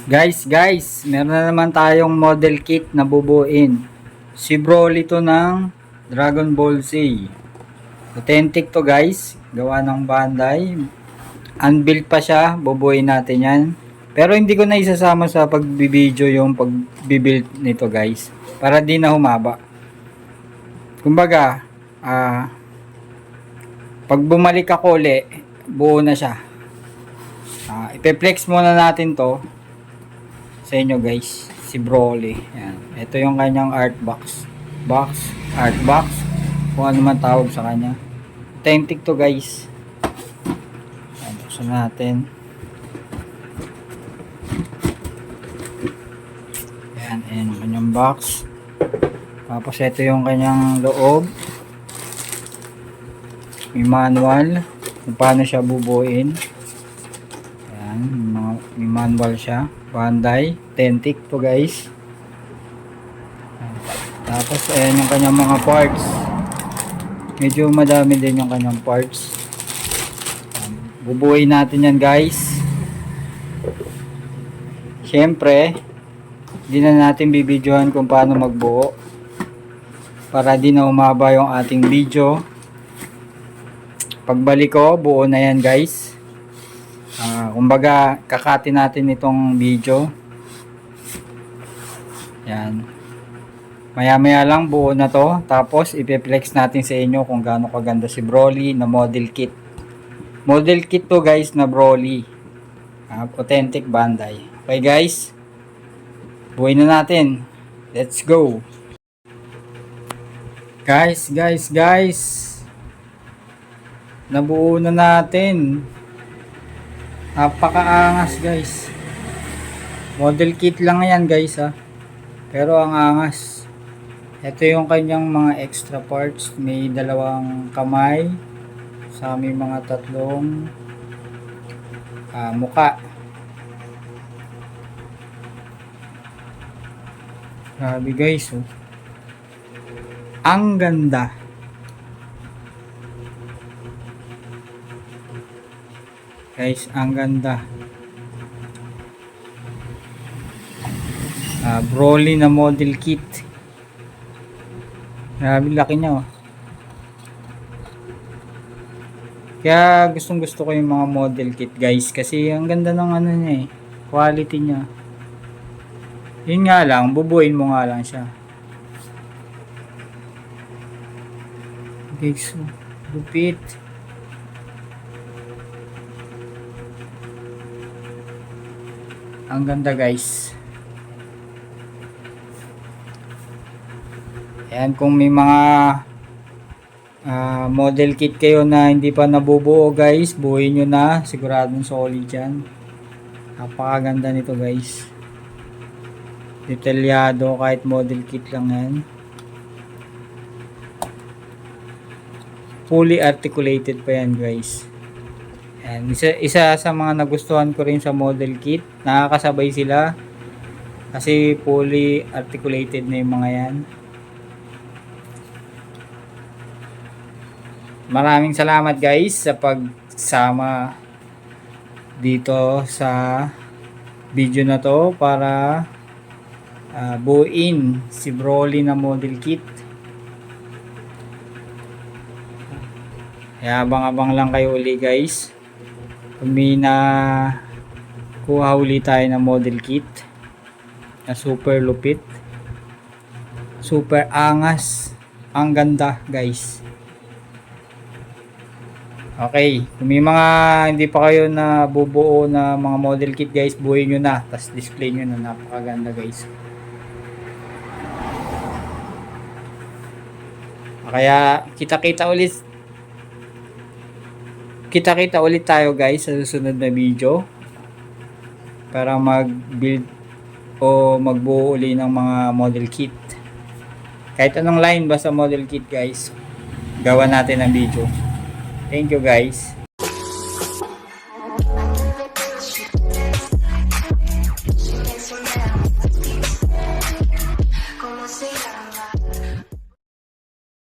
Guys, meron na naman tayong model kit na bubuin. Si Broly to ng Dragon Ball Z. Authentic to guys, gawa ng Bandai. Unbuilt pa siya, bubuin natin yan. Pero hindi ko na isasama sa pagbibideo yung pagbibuild nito guys. Para di na humaba. Kumbaga, pag bumalik ako ulit, buo na siya. Ipe-flex muna natin to sa inyo guys, si Broly. Yan. Ito yung kanyang art box, kung ano man tawag sa kanya. Authentic to guys. Yan, buksan natin. Yan, ayan yung kanyang box. Tapos ito yung kanyang loob. May manual kung paano siya bubuin. Yan, may manual siya. Bandai, authentic to guys. Tapos ayan yung kanyang mga parts. Medyo madami din yung kanyang parts. Bubuuin natin yan guys. Syempre, di na natin bibidyohan kung paano magbuo para di na umaba yung ating video. Pagbalik ko, buo na yan guys. Kumbaga kakatin natin itong video. Yan, maya lang buo na to. Tapos ipiplex natin sa inyo kung gaano kaganda si Broly na model kit. Model kit to guys na Broly, authentic Bandai. Okay guys, buuin na natin. Let's go guys. Nabuo na natin. Napakaangas guys. Model kit lang yan guys pero ang angas. Ito yung kanyang mga extra parts. May dalawang kamay sa may mga tatlong muka. Grabe guys ang ganda. Guys, ang ganda. Broly na model kit. Grabe laki niya Kaya gustong gusto ko yung mga model kit guys, kasi ang ganda ng ano niya quality niya. Yun nga lang, bubuin mo nga lang siya guys. Lupit. Ang ganda guys. Ayan, kung may mga model kit kayo na hindi pa nabubuo guys, buuin nyo na. Siguradong solid yan. Napakaganda nito guys. Detalyado kahit model kit lang yan. Fully articulated pa yan guys. And isa sa mga nagustuhan ko rin sa model kit, nakakasabay sila kasi fully articulated na yung mga yan. Maraming salamat guys sa pagsama dito sa video na to para buuin si Broly na model kit. Kaya abang-abang lang kayo uli guys. Kung may na kuha uli tayo na model kit na super lupit, super angas, ang ganda guys. Okay, kung may mga hindi pa kayo na bubuo na mga model kit guys, buuin nyo na, tapos display nyo na. Napakaganda guys. Kaya kita-kita ulit tayo guys sa susunod na video para mag-build o magbuo uli ng mga model kit. Kahit anong line basta model kit guys, gawa natin ang video. Thank you guys.